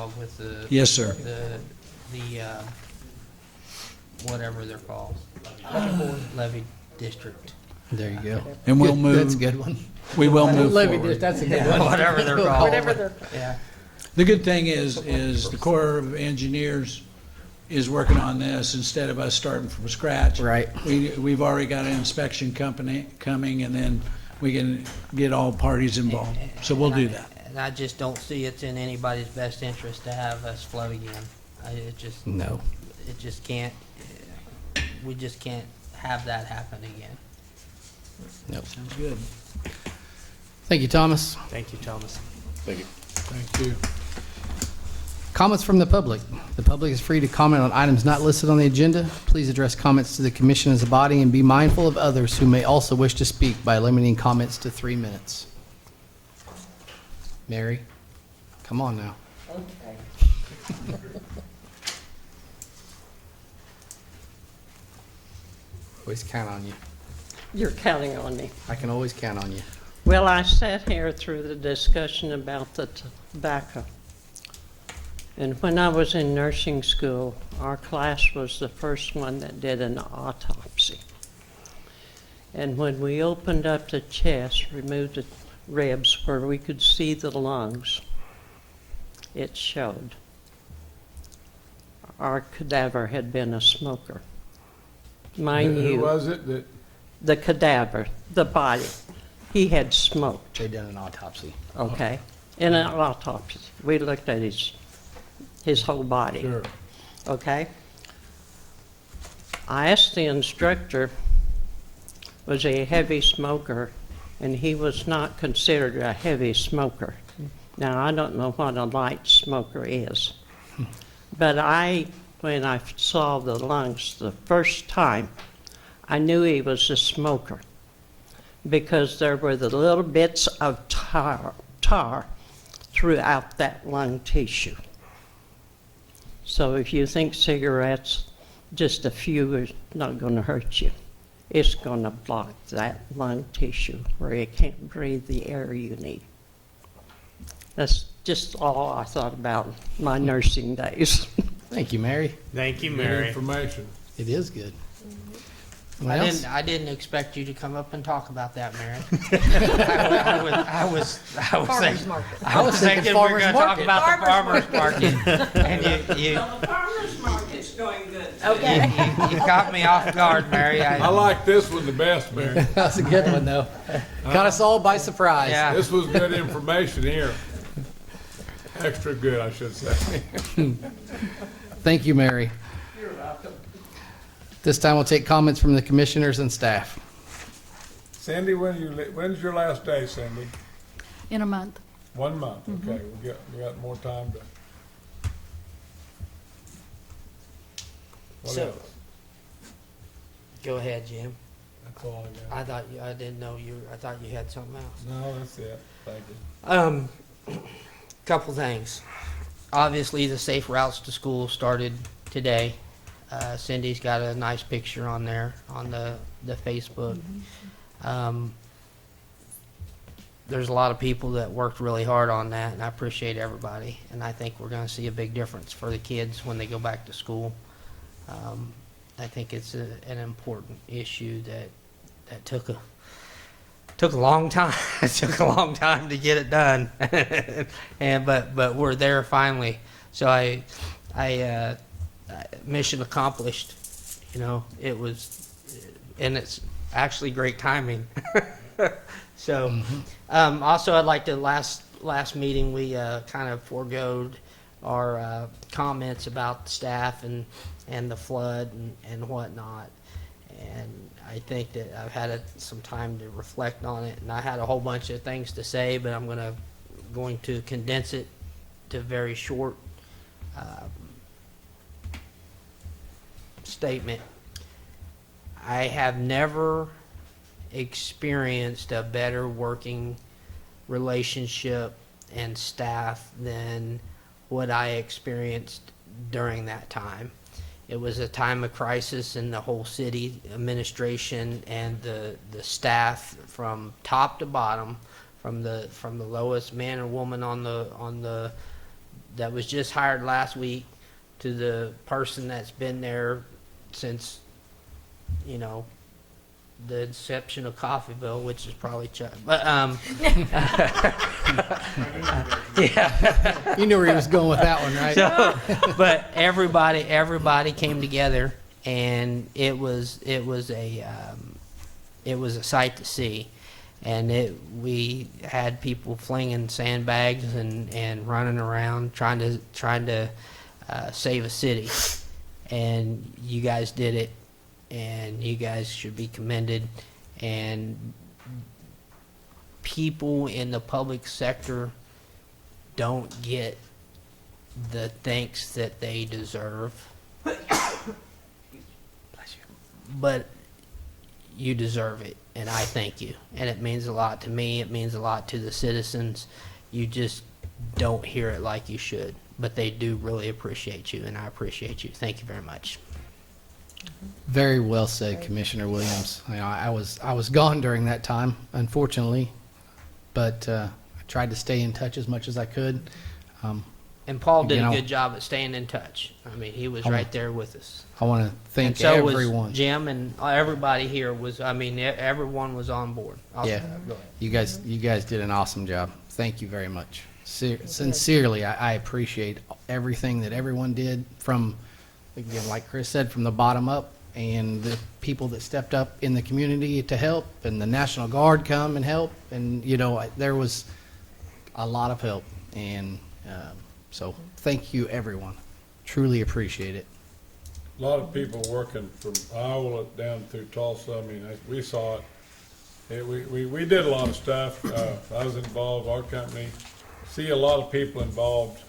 dialogue with the. Yes, sir. The whatever they're called. Levy district. There you go. And we'll Good. move. That's a good one. We will move Levy, forward. that's a good one. Whatever they're called. Whatever they're, Yeah. The good thing is the Corps of Engineers is working on this instead of us starting from scratch. Right. We've already got an inspection company coming, and then we can get all parties involved. So we'll do that. And I just don't see it's in anybody's best interest to have us flood again. No. It just can't, we just can't have that happen again. Nope. Sounds good. Thank you, Thomas. Thank you, Thomas. Thank you. Comments from the public. The public is free to comment on items not listed on the agenda. Please address comments to the commission as a body and be mindful of others who may also wish to speak by limiting comments to 3 minutes. Mary, come on now. okay. Always count on you. You're counting on me. I can always count on you. Well, I sat here through the discussion about the tobacco. And when I was in nursing school, our class was the first one that did an autopsy. And when we opened up the chest, removed the ribs where we could see the lungs, it showed our cadaver had been a smoker. Mind Who you, was it that, the cadaver, the body, he had smoked. They done an autopsy. Okay, in an autopsy, we looked at his whole body, sure, okay? I asked the instructor, was he a heavy smoker? And he was not considered a heavy smoker. Now, I don't know what a light smoker is. But when I saw the lungs the first time, I knew he was a smoker because there were the little bits of tar throughout that lung tissue. So if you think cigarettes, just a few is not going to hurt you. It's going to block that lung tissue where you can't breathe the air you need. That's just all I thought about my nursing days. Thank you, Mary. Thank you, good information. It is good. Anyone else? I didn't expect you to come up and talk about that, Mary. I was thinking, I was thinking we were going to talk about the farmer's market. And The farmer's market's going good. you caught me off guard, Mary. I like this one the best, Mary. That's a good one, though. Caught us all by surprise. Yeah. This was good information here. Extra good, I should say. Thank you, Mary. You're welcome. This time we'll take comments from the commissioners and staff. Cindy, when's your last day, Cindy? In a month. 1 month, okay, we got more time to. What So- else? Go ahead, Jim. That's all I got. I didn't know I thought you had something else. No, that's it, thank you. Couple things. Obviously, the Safe Routes to School started today. Cindy's got a nice picture on there on the Facebook. There's a lot of people that worked really hard on that, and I appreciate everybody. And I think we're going to see a big difference for the kids when they go back to school. I think it's an important issue that took a long time. It took a long time to get it done, but we're there finally. So I mission accomplished. You know, it was, and it's actually great timing. So, also I'd like to last meeting we kind of foregoed our comments about staff and the flood and whatnot. And I think that I've had some time to reflect on it, and I had a whole bunch of things to say, but I'm going to condense it to a very short statement. I have never experienced a better working relationship and staff than what I experienced during that time. It was a time of crisis in the whole city administration and the staff from top to bottom, from the lowest man or woman on the that was just hired last week, to the person that's been there since, you know, the inception of Coffeyville, which is probably Chuck. But yeah. You knew where he was going with that one, right? So, but everybody came together, and it was a sight to see. And we had people flinging sandbags and running around trying to save a city, and you guys did it, and you guys should be commended. And people in the public sector don't get the thanks that they deserve. But you deserve it, and I thank you. And it means a lot to me. It means a lot to the citizens. You just don't hear it like you should. But they do really appreciate you, and I appreciate you. Thank you very much. Very well said, Commissioner Williams. You know, I was gone during that time, unfortunately, but I tried to stay in touch as much as I could. And Paul did You know, a good job at staying in touch. I mean, he was right there with us. I want to And thank so everyone. was Jim, and everybody here was, I mean, everyone was on board. Yeah. Go ahead. You guys did an awesome job. Thank you very much. Sincerely, I appreciate everything that everyone did, from, again, like Chris said, from the bottom up, and the people that stepped up in the community to help, and the National Guard come and help, and, you know, there was a lot of help, and so thank you, everyone. Truly appreciate it. A lot of people working from Iowa down through Tulsa. I mean, we saw it. We did a lot of stuff. I was involved, our company. See a lot of people involved.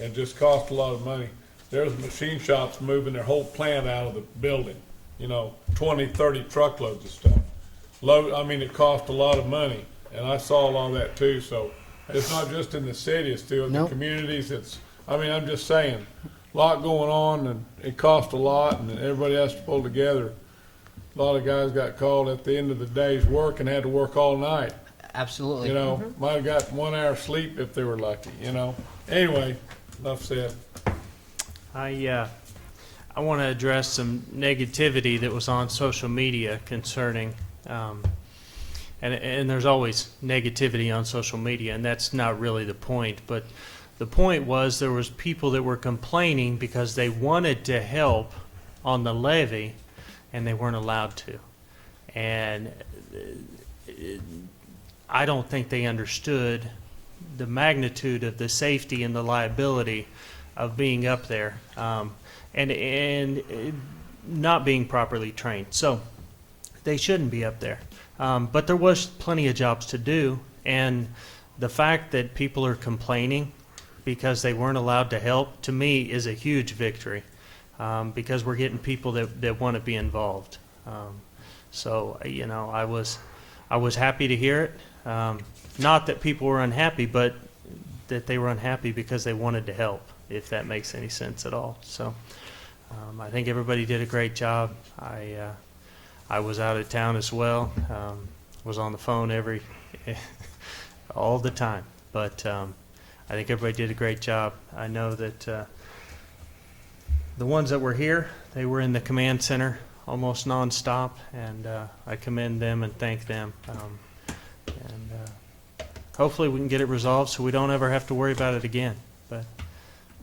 It just cost a lot of money. There's machine shops moving their whole plant out of the building. You know, 20, 30 truckloads of stuff. I mean, it cost a lot of money, and I saw a lot of that too. So it's not just in the city; it's still in the Nope. communities. I mean, I'm just saying, a lot going on, and it cost a lot, and everybody has to pull together. A lot of guys got called at the end of the day's work and had to work all night. Absolutely. You know, might have got 1 hour sleep if they were lucky. You know. Anyway, enough said. I want to address some negativity that was on social media concerning, and there's always negativity on social media, and that's not really the point. But the point was there was people that were complaining because they wanted to help on the levee, and they weren't allowed to. And I don't think they understood the magnitude of the safety and the liability of being up there, and not being properly trained. So they shouldn't be up there. But there was plenty of jobs to do, and the fact that people are complaining because they weren't allowed to help, to me, is a huge victory, because we're getting people that want to be involved. So, you know, I was happy to hear it. Not that people were unhappy, but that they were unhappy because they wanted to help, if that makes any sense at all. So I think everybody did a great job. I was out of town as well. Was on the phone all the time. But I think everybody did a great job. I know that the ones that were here, they were in the command center almost nonstop, and I commend them and thank them. And hopefully we can get it resolved so we don't ever have to worry about it again. But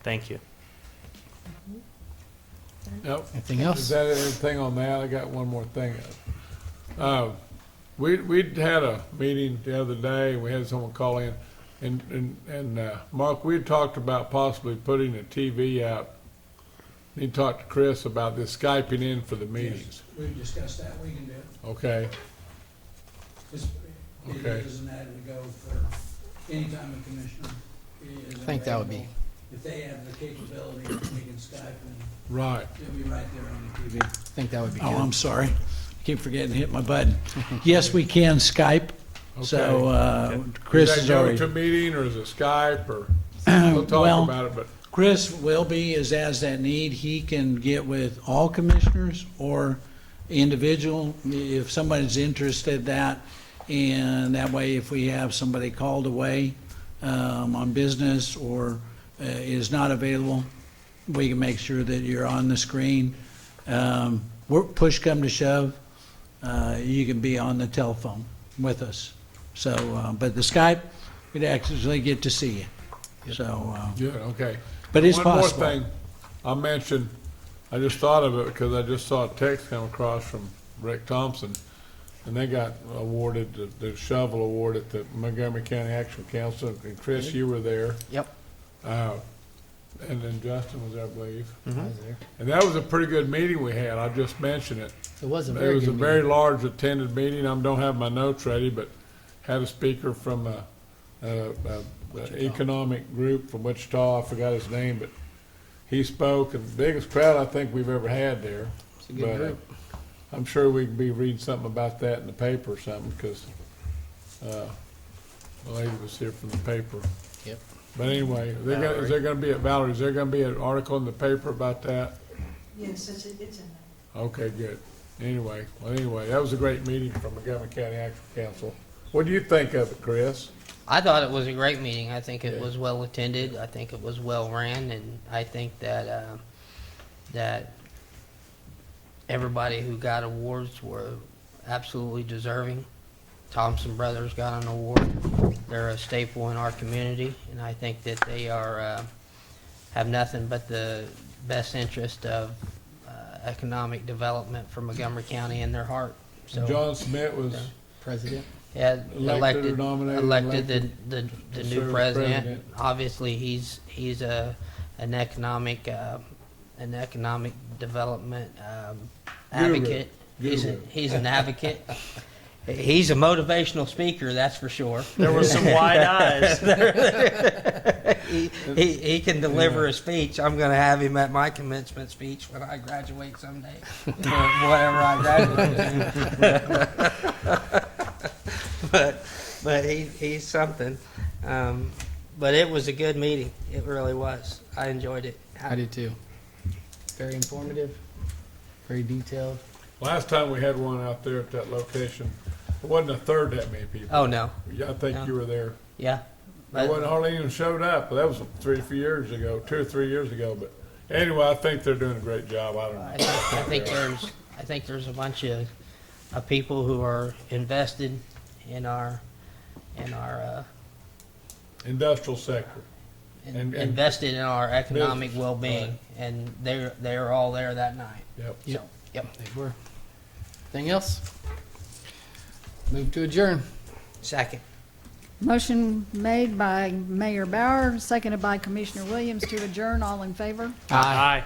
thank you. Yep. Anything Is else? that everything on that? I got one more thing. We had a meeting the other day, and we had someone call in, and Mark, we had talked about possibly putting a TV out. Need to talk to Chris about this Skyping in for the meetings. We discussed that, we can do it. Okay. It Okay. doesn't matter to go for any time a commissioner is I think that would be- available. If they have the capability, they can Skype and Right. it'll be right there on the TV. I think that would be good. Oh, I'm sorry. Keep forgetting to hit my button. Yes, we can Skype. So Chris Is is that go already. to meeting, or is it Skype, or we'll talk Well, about it, but Chris will be, as that need, he can get with all commissioners or individual, if somebody's interested that. And that way, if we have somebody called away on business, or is not available, we can make sure that you're on the screen. Push come to shove, you can be on the telephone with us. So, but the Skype, we'd actually get to see you. So, Good, okay. but it's One more possible. thing, I mentioned, I just thought of it because I just saw a text come across from Rick Thompson, and they got awarded the shovel award at the Montgomery County Action Council, and Chris, you were there. Yep. And then Justin was there, I believe. I was there. And that was a pretty good meeting we had, I just mentioned it. It was a It very was a good very meeting. large attended meeting. I don't have my notes ready, but had a speaker from a economic group from Wichita. I forgot his name, but he spoke, and the biggest crowd I think we've ever had there. It's a good But group. I'm sure we can be reading something about that in the paper or something, because the lady was here from the paper. Yep. But anyway, is there gonna be, Valerie, is there gonna be an article in the paper about that? Yes, it's in there. Okay, good. Anyway, that was a great meeting from Montgomery County Action Council. What do you think of it, Chris? I thought it was a great meeting. I think it Yeah. was well attended. I think it was well ran, and I think that that everybody who got awards were absolutely deserving. Thompson Brothers got an award. They're a staple in our community, and I think that they are have nothing but the best interest of economic development for Montgomery County in their heart. So, John Smith was President. yeah, elected or nominated? elected the to new serve as president. president. Obviously, he's an economic development advocate. Guru. He's an advocate. He's a motivational speaker, that's for sure. There was some wide eyes. He can deliver a speech. I'm going to have him at my commencement speech when I graduate someday, whatever I graduate to. But he's something. But it was a good meeting. It really was. I enjoyed it. I did too. Very informative, very detailed. Last time we had one out there at that location, it wasn't a third that many people. Oh no, Yeah, I think No. you were there. yeah. I wasn't hardly even showed up, but that was 2 or 3 years ago. But anyway, I think they're doing a great job. I don't know. I think there's a bunch of people who are invested in our Industrial sector. And- invested in our economic Business, well-being, and they're all there that night. Yep. So, yep. They were. Anything else? Move to adjourn. Second. Motion made by Mayor Bauer, seconded by Commissioner Williams to adjourn. All in favor? Aye.